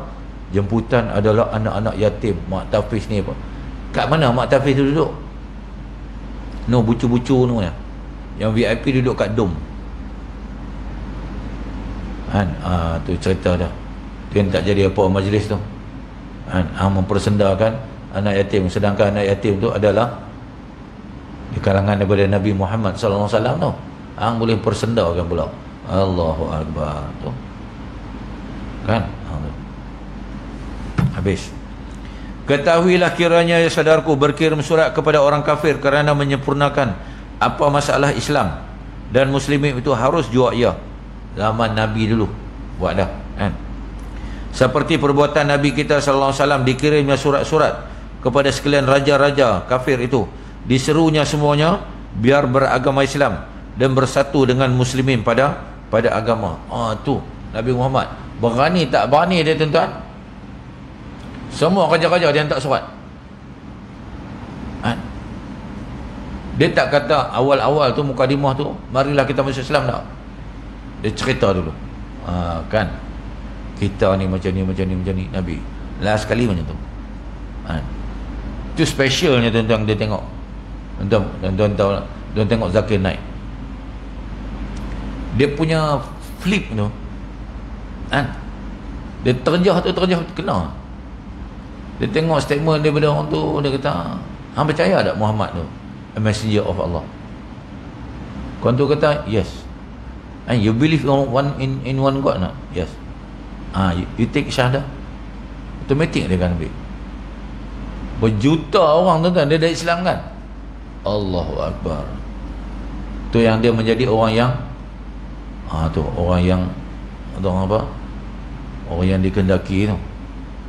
jemputan adalah anak-anak yatim. Mak Tafiz ni apa? Kat mana Mak Tafiz tu duduk? No, bucu-bucu tu ya. Yang VIP duduk kat dom. Kan? Tu cerita dah. Tu yang tak jadi apa majlis tu. Kan? Mempersendakan anak yatim. Sedangkan anak yatim tu adalah di kalangan daripada Nabi Muhammad sallallahu alaihi wasallam tu. Boleh persendakan pula. Allahu Akbar tu. Kan? Habis. Ketahuilah kiranya ya saudaraku, berkirim surat kepada orang kafir kerana menyempurnakan apa masalah Islam dan muslimin itu harus jua ia. Zaman Nabi dulu buat dah, kan? Seperti perbuatan Nabi kita sallallahu alaihi wasallam, dikirimnya surat-surat kepada sekalian raja-raja kafir itu, diserunya semuanya biar beragama Islam dan bersatu dengan muslimin pada agama. Tu Nabi Muhammad berani tak berani dia tuan-tuan? Semua raja-raja dia hantar surat. Dia tak kata awal-awal tu mukadimah tu, marilah kita masuk Islam, tak. Dia cerita dulu. Kan, kita ni macam ni Nabi. Last sekali macam tu. Itu specialnya tuan-tuan, dia tengok. Tuan-tuan tahu, dia tengok Zakir Naik. Dia punya flip tu. Dia terjah kena. Dia tengok statement daripada orang tu, dia kata, hang percaya tak Muhammad tu a messenger of Allah? Kawan tu kata, yes. And you believe in one God not? Yes. You take syahadah, automatic dia akan ambil. Berjuta orang tu kan, dia dah Islam kan. Allahu Akbar. Tu yang dia menjadi orang yang tu orang yang apa? Orang yang dikendaki tu.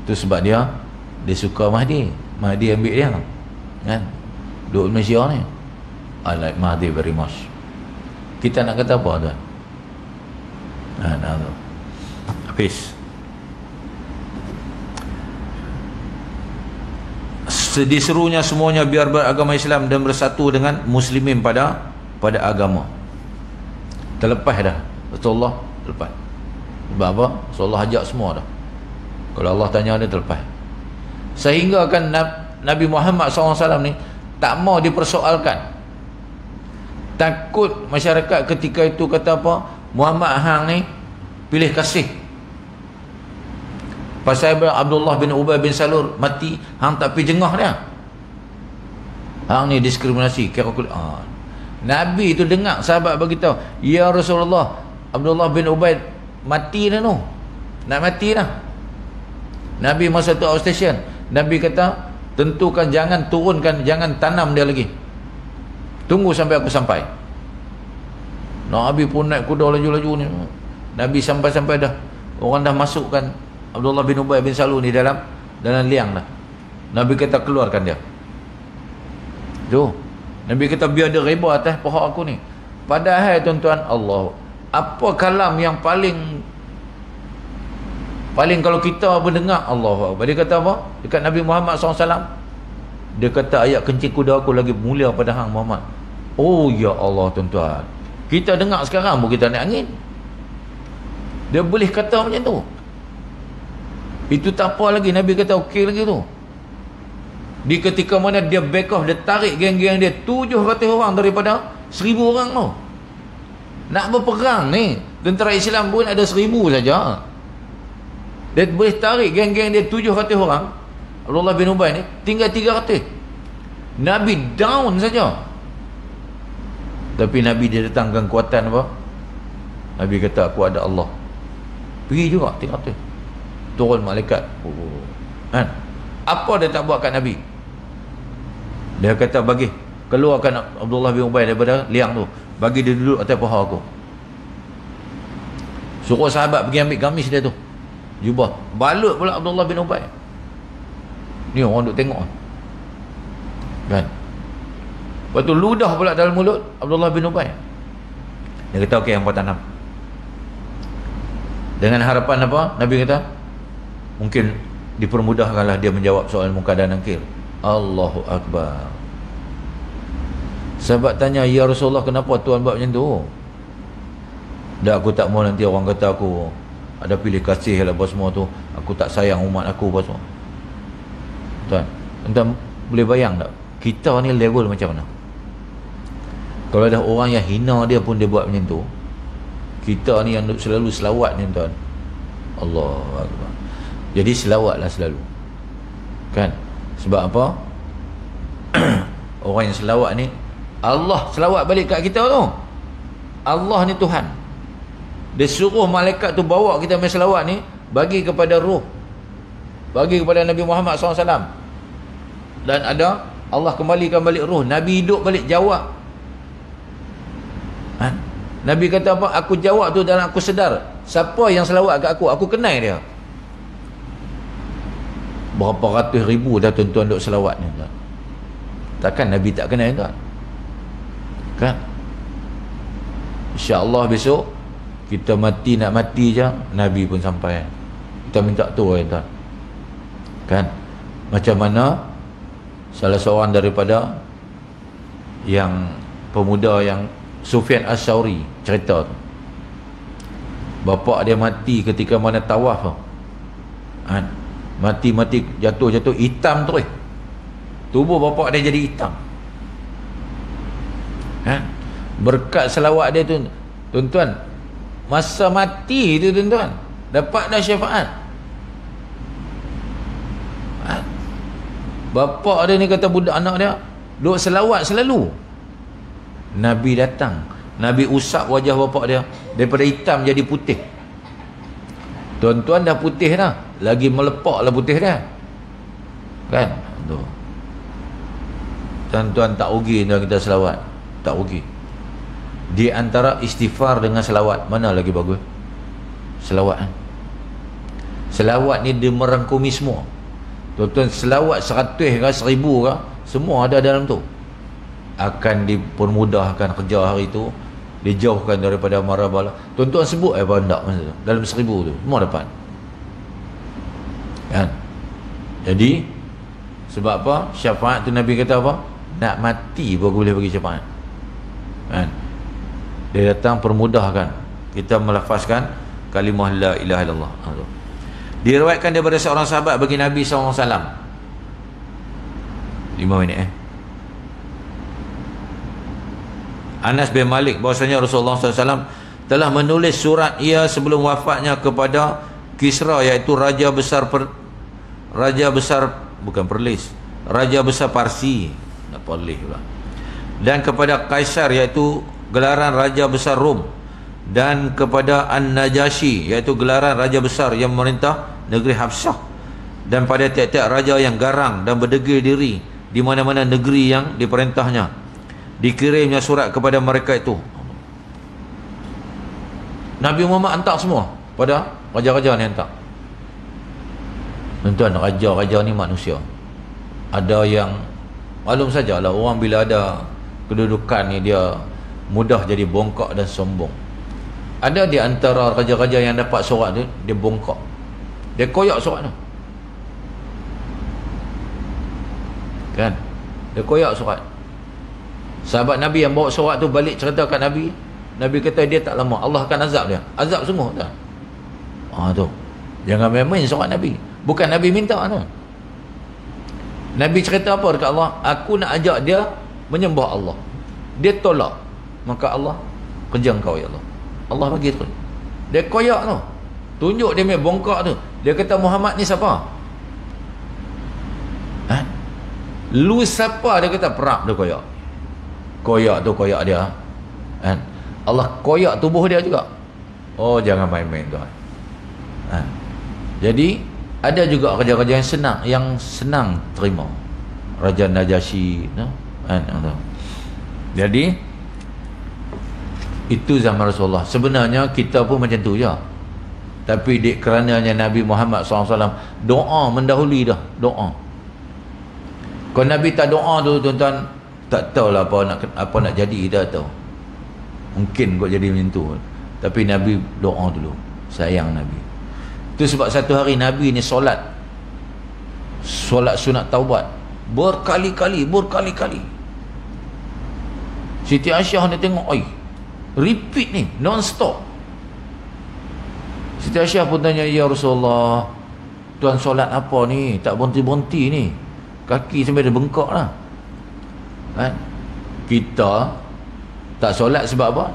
Tu sebab dia suka Mahdi. Mahdi ambil dia kan. Duduk Malaysia ni. I like Mahdi very much. Kita nak kata apa tuan? Tu. Habis. Diserunya semuanya biar beragama Islam dan bersatu dengan muslimin pada agama. Terlepas dah Rasulullah, terlepas. Sebab apa? Rasulullah ajak semua dah. Kalau Allah tanya dia, terlepas. Sehingga kan Nabi Muhammad SAW ni tak mau dipersoalkan. Takut masyarakat ketika itu kata apa, Muhammad hang ni pilih kasih. Pasal Abdullah bin Ubay bin Salul mati, hang tak pergi jengah dia. Hang ni diskriminasi. Nabi tu dengar sahabat beritahu, ya Rasulullah, Abdullah bin Ubay mati dah tu. Nak mati dah. Nabi masa tu outstation. Nabi kata, tentukan jangan turunkan, jangan tanam dia lagi. Tunggu sampai aku sampai. Nabi pun naik kuda laju-laju ni. Nabi sampai-sampai dah. Orang dah masukkan Abdullah bin Ubay bin Salul ni dalam liang dah. Nabi kata keluarkan dia. Tu. Nabi kata biar dia reba atas pohon aku ni. Padahal tuan-tuan, Allah, apa kalam yang paling kalau kita mendengar, Allah, dia kata apa? Dekat Nabi Muhammad SAW, dia kata ayat kencing kuda aku lagi mulia pada hang Muhammad. Oh ya Allah tuan-tuan, kita dengar sekarang pun kita naik angin. Dia boleh kata macam tu. Itu tak apa lagi. Nabi kata okey lagi tu. Di ketika mana dia back off, dia tarik geng-geng dia 700 orang daripada 1000 orang tu. Nak berperang ni, tentera Islam pun ada 1000 saja. Dia boleh tarik geng-geng dia 700 orang. Abdullah bin Ubay ni tinggal 300. Nabi down saja. Tapi Nabi dia datangkan kuatan apa? Nabi kata aku ada Allah. Pergi juga 300. Turun malaikat. Kan? Apa dia tak buat kat Nabi? Dia kata bagi, keluarkan Abdullah bin Ubay daripada liang tu. Bagi dia duduk atas paha aku. Suruh sahabat pergi ambil gamis dia tu, jubah. Balut pula Abdullah bin Ubay. Ni orang duk tengok kan. Lepas tu ludah pula dalam mulut Abdullah bin Ubay. Dia kata okey, hangpa tanam. Dengan harapan apa? Nabi kata mungkin dipermudahkanlah dia menjawab soal munkar dan nakir. Allahu Akbar. Sahabat tanya, ya Rasulullah, kenapa tuan buat macam tu? Dah, aku tak mau nanti orang kata aku ada pilih kasih lah apa semua tu, aku tak sayang umat aku apa semua. Tuan boleh bayang tak kita ni level macam mana? Kalau ada orang yang hina dia pun dia buat macam tu, kita ni yang selalu selawat ni tuan, Allahu Akbar. Jadi selawatlah selalu kan. Sebab apa? Orang yang selawat ni, Allah selawat balik kat kita tu. Allah ni Tuhan. Dia suruh malaikat tu bawa kita main selawat ni, bagi kepada ruh, bagi kepada Nabi Muhammad SAW. Dan ada Allah kembalikan balik ruh, Nabi hidup balik jawab. Nabi kata apa? Aku jawab tu dan aku sedar siapa yang selawat kat aku kenal dia. Berapa ratus ribu dah tuan-tuan duk selawat ni tuan. Takkan Nabi tak kenal tuan? Kan? InsyaAllah besok kita mati nak mati je, Nabi pun sampai. Kita minta tu tuan. Kan? Macam mana salah seorang daripada yang pemuda yang Sufyan As-Sauri cerita tu, bapa dia mati ketika mana tawaf tu. Mati jatuh hitam terus. Tubuh bapa dia jadi hitam. Berkat selawat dia tu tuan-tuan, masa mati tu tuan-tuan dapat dah syafaat. Bapa dia ni kata budak anak dia duk selawat selalu. Nabi datang, Nabi usap wajah bapa dia daripada hitam jadi putih. Tuan-tuan dah putih dah, lagi melepak lah putih dia kan tu. tuan-tuan tak rugi kalau kita selawat. Tak rugi. Di antara istighfar dengan selawat, mana lagi bagus? Selawat kan? Selawat ni dia merangkumi semua. Tuan-tuan, selawat 100 ke 1000 ke, semua ada dalam tu. Akan dipermudahkan kerja hari tu, dijauhkan daripada mara bala. Tuan-tuan sebut apa tak masa tu? Dalam 1000 tu semua dapat kan? Jadi sebab apa? Syafaat tu Nabi kata apa? Nak mati pun boleh bagi syafaat kan? Dia datang permudahkan kita melafazkan kalimah la ilaha illallah. Diriwayatkan daripada seorang sahabat bagi Nabi SAW 5 minit Anas bin Malik bahwasanya Rasulullah SAW telah menulis surat ia sebelum wafatnya kepada Kisra, iaitu Raja Besar bukan Perlis, Raja Besar Parsi, nak Perlis pula, dan kepada Kaisar, iaitu gelaran Raja Besar Rom, dan kepada An-Najashi, iaitu gelaran Raja Besar yang memerintah negeri Habsyah, dan pada tiap-tiap raja yang garang dan berdegil diri di mana-mana negeri yang diperintahnya. Dikirimnya surat kepada mereka itu. Nabi Muhammad hantar semua pada raja-raja ni hantar. Tuan-tuan, raja-raja ni manusia. Ada yang maklum sajalah, orang bila ada kedudukan ni dia mudah jadi bongkak dan sombong. Ada di antara raja-raja yang dapat surat tu, dia bongkak, dia koyak surat tu kan, dia koyak surat. Sahabat Nabi yang bawa surat tu balik cerita kat Nabi. Nabi kata dia tak lama Allah akan azab dia. Azab semua tak? Tu jangan main-main surat Nabi. Bukan Nabi minta tu. Nabi cerita apa dekat Allah? Aku nak ajak dia menyembah Allah, dia tolak, maka Allah kejar kau ya Allah. Allah bagi tu. Dia koyak tu, tunjuk dia main bongkak tu. Dia kata Muhammad ni siapa? Lu siapa? Dia kata perak. Dia koyak. Koyak tu koyak dia kan? Allah koyak tubuh dia juga. Oh, jangan main-main tuan. Jadi ada juga raja-raja yang senang terima. Raja Najashi kan? Jadi itu zaman Rasulullah. Sebenarnya kita pun macam tu je, tapi kerananya Nabi Muhammad SAW doa mendahului dah. Doa. Kalau Nabi tak doa tu tuan-tuan, tak tahulah apa nak jadi, kita tahu. Mungkin kau jadi macam tu. Tapi Nabi doa dulu. Sayang Nabi. Itu sebab satu hari Nabi ni solat sunat taubat berkali-kali. Siti Aisyah dia tengok, repeat ni non-stop. Siti Aisyah pun tanya, ya Rasulullah, tuan solat apa ni, tak berhenti-berhenti ni, kaki sampai dia bengkak lah kan? Kita tak solat sebab apa?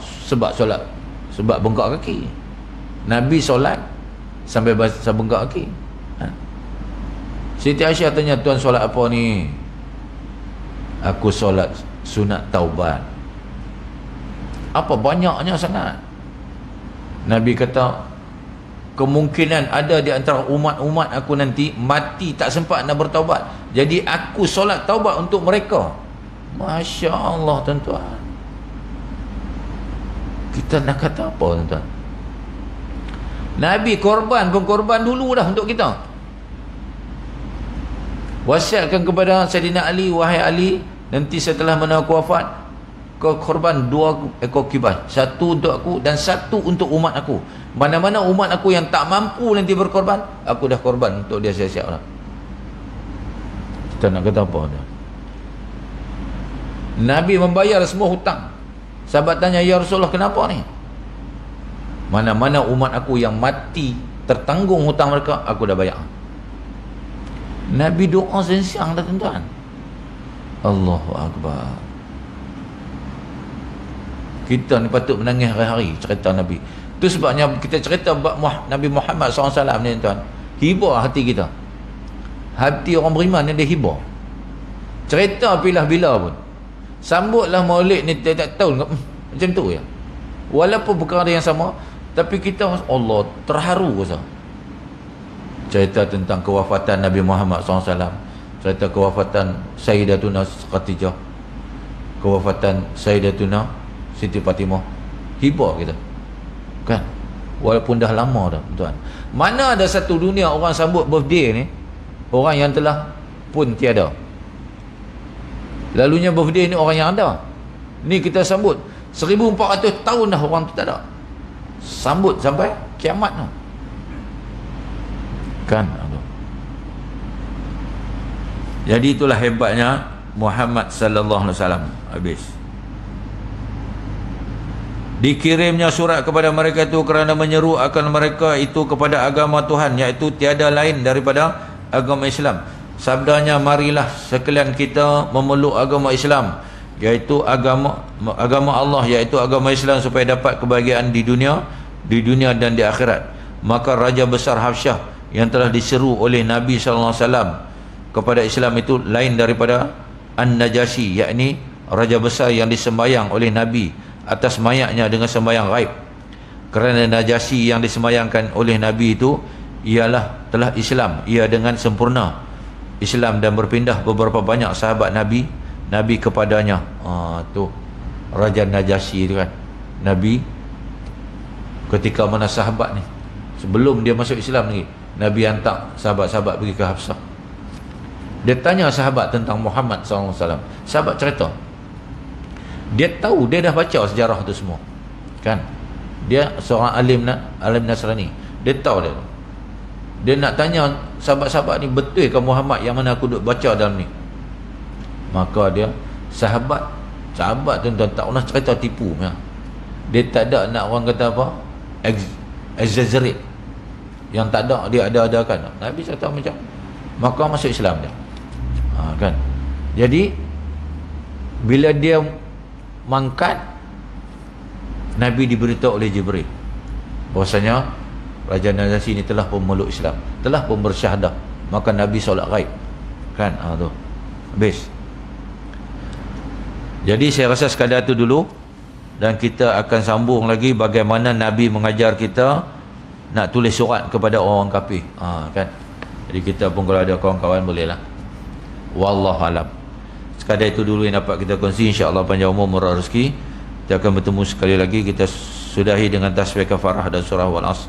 Sebab bengkak kaki. Nabi solat sampai bengkak kaki kan? Siti Aisyah tanya, tuan solat apa ni? Aku solat sunat taubat. Apa banyaknya sangat? Nabi kata, kemungkinan ada di antara umat-umat aku nanti mati tak sempat nak bertaubat, jadi aku solat taubat untuk mereka. Masya Allah tuan-tuan. Kita nak kata apa tuan-tuan? Nabi korban pun korban dulu dah untuk kita. Wasiatkan kepada Sayyidina Ali, wahai Ali, nanti setelah mana aku wafat, kau korban 2 ekor kibas, 1 untuk aku dan 1 untuk umat aku. Mana-mana umat aku yang tak mampu nanti berkorban, aku dah korban untuk dia siap-siap lah. Kita nak kata apa dah? Nabi membayar semua hutang. Sahabat tanya, ya Rasulullah, kenapa ni? Mana-mana umat aku yang mati tertanggung hutang mereka, aku dah bayar. Nabi doa siang dah tuan-tuan. Allahu Akbar. Kita ni patut menangis hari-hari cerita Nabi. Itu sebabnya kita cerita Nabi Muhammad SAW ni tuan, hibah hati kita. Hati orang beriman ni dia hibah. Cerita bila-bila pun, sambutlah maulid ni tiap-tiap tahun, macam tu ya. Walaupun perkara yang sama, tapi kita Allah terharu rasa. Cerita tentang kewafatan Nabi Muhammad SAW, cerita kewafatan Sayyidatuna Khadijah, kewafatan Sayyidatuna Siti Fatimah, hibah kita kan, walaupun dah lama dah tuan. Mana ada satu dunia orang sambut birthday ni orang yang telah pun tiada. Lalunya birthday ni orang yang ada. Ni kita sambut 1400 tahun dah orang tu tak ada. Sambut sampai kiamat tu. Kan? Jadi itulah hebatnya Muhammad sallallahu alaihi wasallam. Habis. Dikirimnya surat kepada mereka itu kerana menyeru akan mereka itu kepada agama Tuhan, iaitu tiada lain daripada agama Islam. Sabdanya, marilah sekalian kita memeluk agama Islam, iaitu agama Allah, iaitu agama Islam, supaya dapat kebahagiaan di dunia dan di akhirat. Maka Raja Besar Habsyah yang telah diseru oleh Nabi SAW kepada Islam itu lain daripada An-Najasyi, yakni Raja Besar yang disembayang oleh Nabi atas mayatnya dengan sembahyang gaib. Kerana Najasyi yang disembayangkan oleh Nabi itu ialah telah Islam, ia dengan sempurna Islam, dan berpindah beberapa banyak sahabat Nabi kepadanya. Tu Raja Najasyi tu kan. Nabi ketika mana sahabat ni, sebelum dia masuk Islam lagi, Nabi hantar sahabat-sahabat pergi ke Habsyah. Dia tanya sahabat tentang Muhammad SAW. Sahabat cerita, dia tahu, dia dah baca sejarah tu semua kan. Dia seorang alim Nasrani, dia tahu dia nak tanya sahabat-sahabat ni, betul ke Muhammad yang mana aku duk baca dalam ni? Maka dia sahabat tu tuan tak pernah cerita tipu ya. Dia tak ada nak orang kata apa exaggerate, yang tak ada dia ada-adakan. Nabi cerita macam, maka masuk Islam dia. Kan. Jadi bila dia mangkat, Nabi diberitahu oleh Jibril bahwasanya Raja Najasyi ini telah pemeluk Islam, telah pun bersyahadah. Maka Nabi solat gaib kan. Tu habis. Jadi saya rasa sekadar tu dulu, dan kita akan sambung lagi bagaimana Nabi mengajar kita nak tulis surat kepada orang kafir. Kan. Jadi kita pun kalau ada kawan-kawan bolehlah. Wallahu alam. Sekadar itu dulu yang dapat kita kongsi. InsyaAllah panjang umur, murah rezeki. Kita akan bertemu sekali lagi. Kita sudahi dengan tasbih kafarah dan surah Wal-Asr.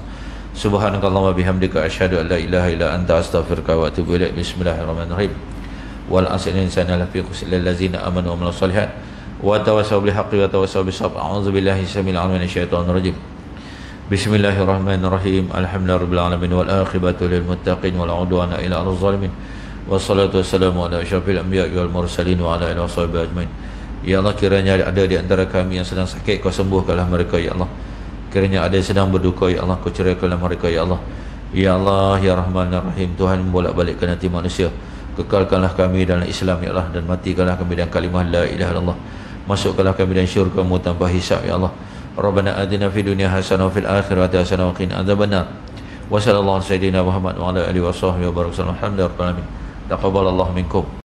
Subhanakallahumma bihamdika asyhadu an la ilaha illa anta astaghfiruka wa atubu ilaik. Bismillahirrahmanirrahim. Wal 'asri insana lafi khusr illal ladzina amanu wa amilus solihat wa tawassaw bil haqqi wa tawassaw bis sabr. A'udzu billahi samil 'alim minasyaitonir rajim. Bismillahirrahmanirrahim. Alhamdulillahirabbil alamin wal aqibatu lil muttaqin wal 'udwana ila 'alal zalimin. Wassalatu wassalamu ala asyrafil anbiya'i wal mursalin wa ala alihi washabihi ajmain. Ya Allah, kiranya ada di antara kami yang sedang sakit, kau sembuhkanlah mereka ya Allah. Kiranya ada yang sedang berduka ya Allah, kau ceraikanlah mereka ya Allah. Ya Allah ya Rahman ya Rahim, Tuhan membolak-balikkan hati manusia. Kekalkanlah kami dalam Islam ya Allah, dan matikanlah kami dengan kalimah la ilaha illallah. Masukkanlah kami dalam syurga-Mu tanpa hisab ya Allah. Rabbana atina fid dunya hasanah wa fil akhirati hasanah wa qina adzabannar. Wa sallallahu alaihi wa sallam Muhammad wa ala alihi wa sahbihi wa baraka. Alhamdulillah rabbil alamin. Taqabbalallahu minkum.